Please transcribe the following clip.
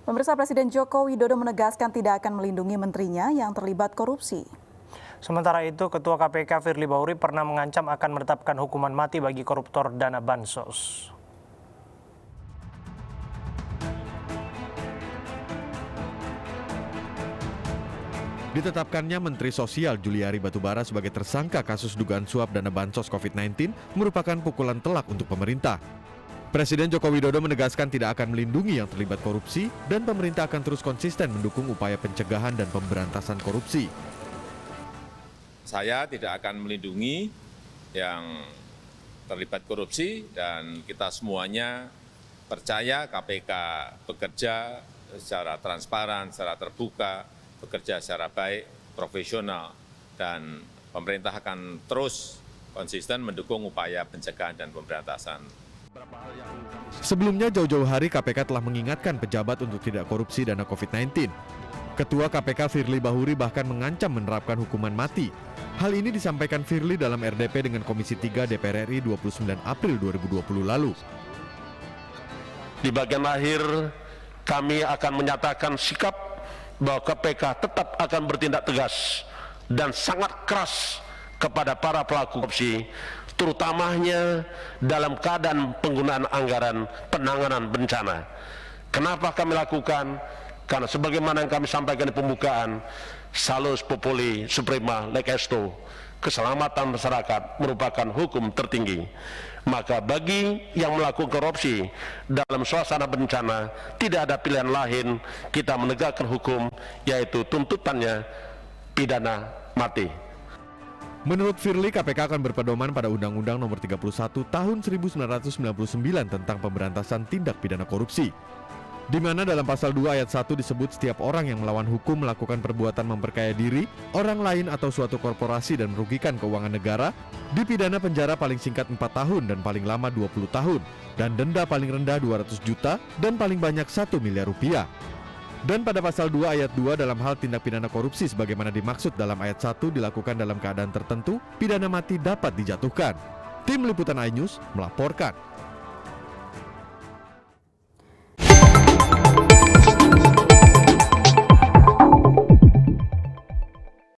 Pemirsa, Presiden Joko Widodo menegaskan tidak akan melindungi menterinya yang terlibat korupsi. Sementara itu, Ketua KPK Firly Bahuri pernah mengancam akan menetapkan hukuman mati bagi koruptor dana bansos. Ditetapkannya Menteri Sosial Juliari Batubara sebagai tersangka kasus dugaan suap dana bansos COVID-19 merupakan pukulan telak untuk pemerintah. Presiden Joko Widodo menegaskan tidak akan melindungi yang terlibat korupsi dan pemerintah akan terus konsisten mendukung upaya pencegahan dan pemberantasan korupsi. Saya tidak akan melindungi yang terlibat korupsi dan kita semuanya percaya KPK bekerja secara transparan, secara terbuka, bekerja secara baik, profesional, dan pemerintah akan terus konsisten mendukung upaya pencegahan dan pemberantasan. Sebelumnya jauh-jauh hari KPK telah mengingatkan pejabat untuk tidak korupsi dana COVID-19. Ketua KPK Firly Bahuri bahkan mengancam menerapkan hukuman mati. Hal ini disampaikan Firly dalam RDP dengan Komisi 3 DPR RI 29 April 2020 lalu. Di bagian akhir kami akan menyatakan sikap bahwa KPK tetap akan bertindak tegas dan sangat keras kepada para pelaku korupsi, terutamanya dalam keadaan penggunaan anggaran penanganan bencana. Kenapa kami lakukan? Karena sebagaimana yang kami sampaikan di pembukaan, salus populi suprema leg esto, keselamatan masyarakat merupakan hukum tertinggi. Maka bagi yang melakukan korupsi dalam suasana bencana, tidak ada pilihan lain kita menegakkan hukum, yaitu tuntutannya pidana mati. Menurut Firly, KPK akan berpedoman pada Undang-Undang Nomor 31 Tahun 1999 tentang pemberantasan tindak pidana korupsi, di mana dalam pasal 2 ayat 1 disebut setiap orang yang melawan hukum melakukan perbuatan memperkaya diri, orang lain atau suatu korporasi dan merugikan keuangan negara, dipidana penjara paling singkat 4 tahun dan paling lama 20 tahun, dan denda paling rendah 200 juta dan paling banyak 1 miliar rupiah. Dan pada pasal 2 ayat 2 dalam hal tindak pidana korupsi sebagaimana dimaksud dalam ayat 1 dilakukan dalam keadaan tertentu, pidana mati dapat dijatuhkan. Tim Liputan iNews melaporkan.